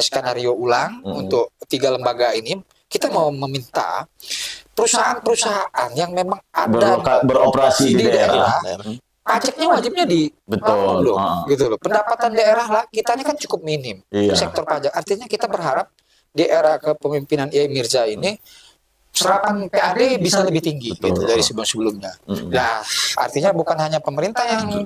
skenario ulang untuk 3 lembaga ini. Kita mau meminta perusahaan-perusahaan yang memang ada beroperasi di daerah, pajaknya wajibnya di gitu loh. Pendapatan daerah lah kita ini kan cukup minim sektor pajak. Artinya kita berharap di era kepemimpinan Yai Mirza ini serapan PAD bisa lebih tinggi gitu dari sebelum-sebelumnya. Nah, artinya bukan hanya pemerintah yang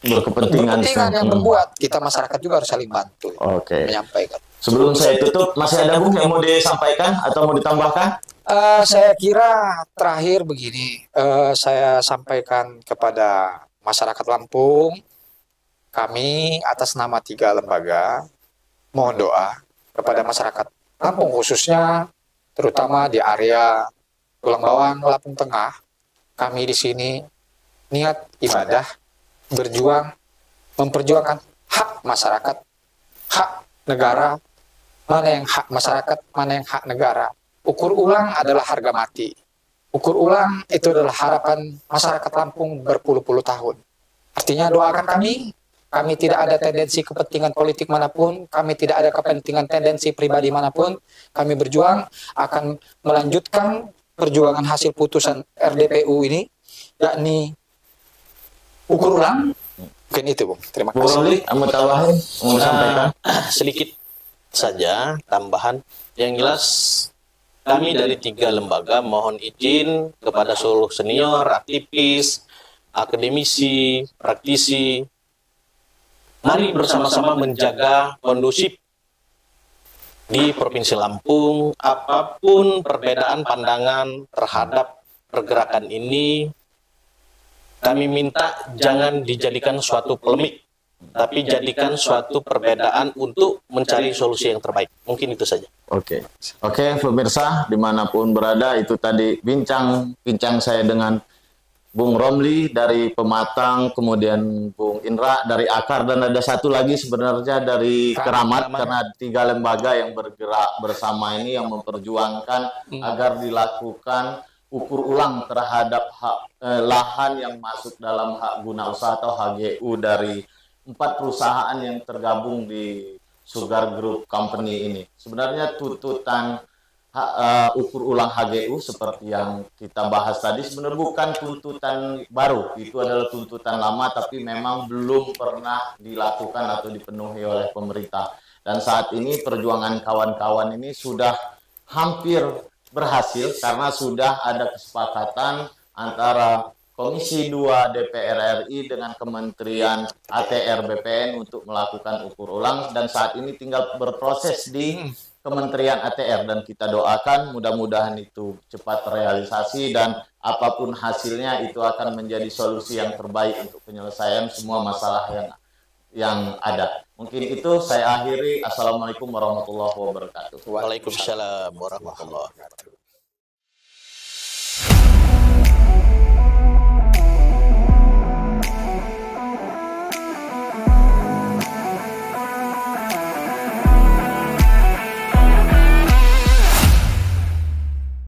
berkepentingan yang membuat, kita masyarakat juga harus saling bantu menyampaikan. Sebelum saya tutup, masih ada Bung yang mau disampaikan atau mau ditambahkan? Saya kira terakhir begini, saya sampaikan kepada masyarakat Lampung, kami atas nama 3 lembaga mohon doa kepada masyarakat Lampung khususnya, terutama di area Tulang Bawang, Lampung Tengah. Kami di sini niat ibadah, berjuang, memperjuangkan hak masyarakat, hak negara, mana yang hak masyarakat, mana yang hak negara. Ukur ulang adalah harga mati. Ukur ulang itu adalah harapan masyarakat Lampung berpuluh-puluh tahun. Artinya doakan kami Kami tidak ada tendensi kepentingan politik manapun, kami tidak ada kepentingan tendensi pribadi manapun. Kami berjuang akan melanjutkan perjuangan hasil putusan RDPU ini, yakni ukur ulang. Mungkin itu, Bung. Terima Bu kasih. Romli, mau tambahin? Mau sampaikan? Sedikit saja tambahan. Yang jelas kami dari 3 lembaga mohon izin kepada seluruh senior, aktivis, akademisi, praktisi, mari bersama-sama menjaga kondusif di Provinsi Lampung. Apapun perbedaan pandangan terhadap pergerakan ini, kami minta jangan dijadikan suatu polemik, tapi jadikan suatu perbedaan untuk mencari solusi yang terbaik. Mungkin itu saja. Oke, pemirsa dimanapun berada, itu tadi bincang saya dengan Bung Romli dari Pematang, kemudian Bung Indra dari Akar, dan ada satu lagi sebenarnya dari Keramat, karena 3 lembaga yang bergerak bersama ini yang memperjuangkan agar dilakukan ukur ulang terhadap lahan yang masuk dalam hak guna usaha atau HGU dari 4 perusahaan yang tergabung di Sugar Group Company ini. Sebenarnya tuntutan ukur ulang HGU seperti yang kita bahas tadi sebenarnya bukan tuntutan baru, itu adalah tuntutan lama tapi memang belum pernah dilakukan atau dipenuhi oleh pemerintah. Dan saat ini perjuangan kawan-kawan ini sudah hampir berhasil karena sudah ada kesepakatan antara Komisi 2 DPR RI dengan Kementerian ATR BPN untuk melakukan ukur ulang, dan saat ini tinggal berproses di Kementerian ATR, dan kita doakan mudah-mudahan itu cepat terrealisasi dan apapun hasilnya itu akan menjadi solusi yang terbaik untuk penyelesaian semua masalah yang ada. Mungkin itu saya akhiri. Assalamualaikum warahmatullahi wabarakatuh. Waalaikumsalam warahmatullahi wabarakatuh.